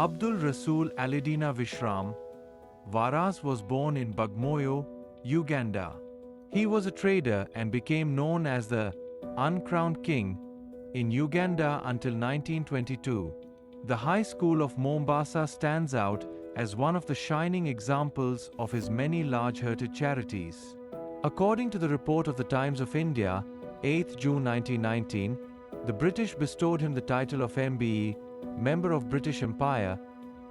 Abdul Rasul Alidina Visram, Varas was born in Bagamoyo, Uganda. He was a trader and became known as the Uncrowned King in Uganda until 1922. The High School of Mombasa stands out as one of the shining examples of his many large-hearted charities. According to the report of the Times of India, 8 June 1919, the British bestowed him the title of M.B.E, Member of British Empire,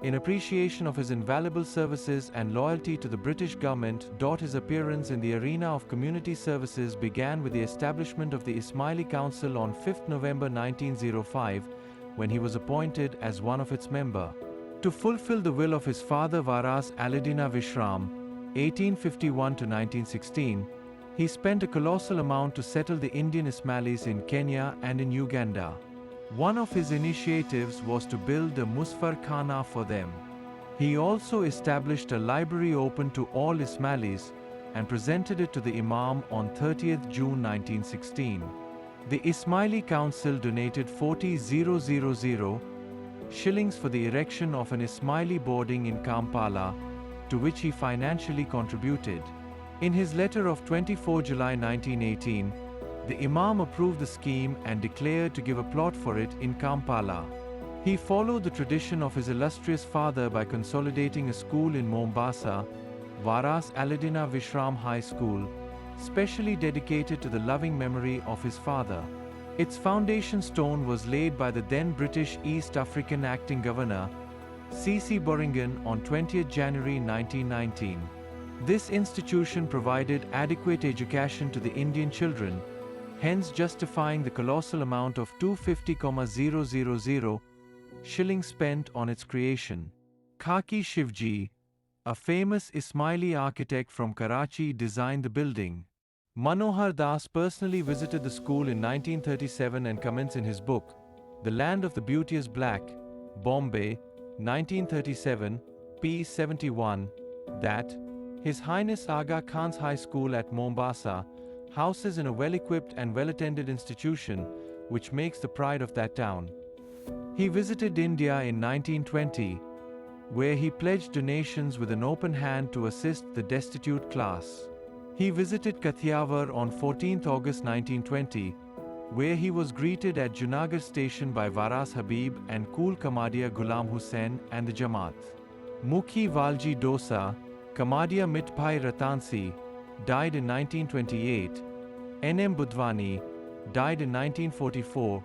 in appreciation of his invaluable services and loyalty to the British government. His appearance in the arena of community services began with the establishment of the Ismaili Council on 5 November 1905, when he was appointed as one of its members. To fulfill the will of his father Varas Alidina Visram, 1851 to 1916, he spent a colossal amount to settle the Indian Ismailis in Kenya and in Uganda. One of his initiatives was to build a musafarkhana for them. He also established a library open to all Ismailis and presented it to the Imam on 30th June 1916. The Ismaili Council donated 40,000 shillings for the erection of an Ismaili boarding in Kampala, to which he financially contributed. In his letter of 24 July 1918, the Imam approved the scheme and declared to give a plot for it in Kampala. He followed the tradition of his illustrious father by consolidating a school in Mombasa, Varas Alidina Visram High School, specially dedicated to the loving memory of his father. Its foundation stone was laid by the then British East African Acting Governor, C.C. Boringen, on 20 January 1919. This institution provided adequate education to the Indian children, hence justifying the colossal amount of 250,000 shillings spent on its creation. Khaki Shivji, a famous Ismaili architect from Karachi, designed the building. Manohar Das personally visited the school in 1937 and comments in his book, The Land of the Beauteous Black, Bombay, 1937, p. 71, that His Highness Aga Khan's High School at Mombasa houses in a well-equipped and well-attended institution, which makes the pride of that town. He visited India in 1920, where he pledged donations with an open hand to assist the destitute class. He visited Kathiawar on 14 August 1920, where he was greeted at Junagadh station by Varas Habib and Kul Kamadia Ghulam Hussain and the Jamaat. Mukhi Valji Dosa, Kamadia Mitbhai Ratansi, died in 1928. N.M. Budhwani, died in 1944,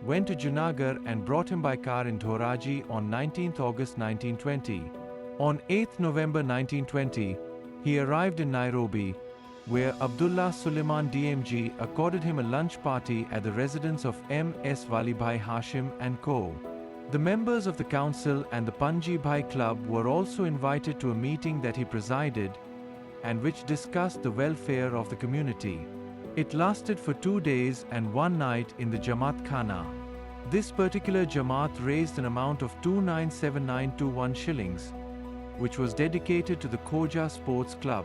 went to Junagadh and brought him by car in Dhoraji on 19 August 1920. On 8 November 1920, he arrived in Nairobi, where Abdullah Suleiman DMG accorded him a lunch party at the residence of M.S. Walibhai Hashim and Co. The members of the council and the Panji Bhai Club were also invited to a meeting that he presided, and which discussed the welfare of the community. It lasted for 2 days and 1 night in the Jamaat Khana. This particular Jamaat raised an amount of 297921 shillings, which was dedicated to the Khoja Sports Club.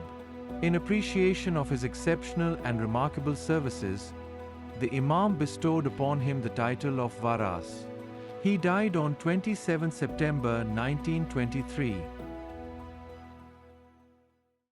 In appreciation of his exceptional and remarkable services, the Imam bestowed upon him the title of Varas. He died on 27 September 1923.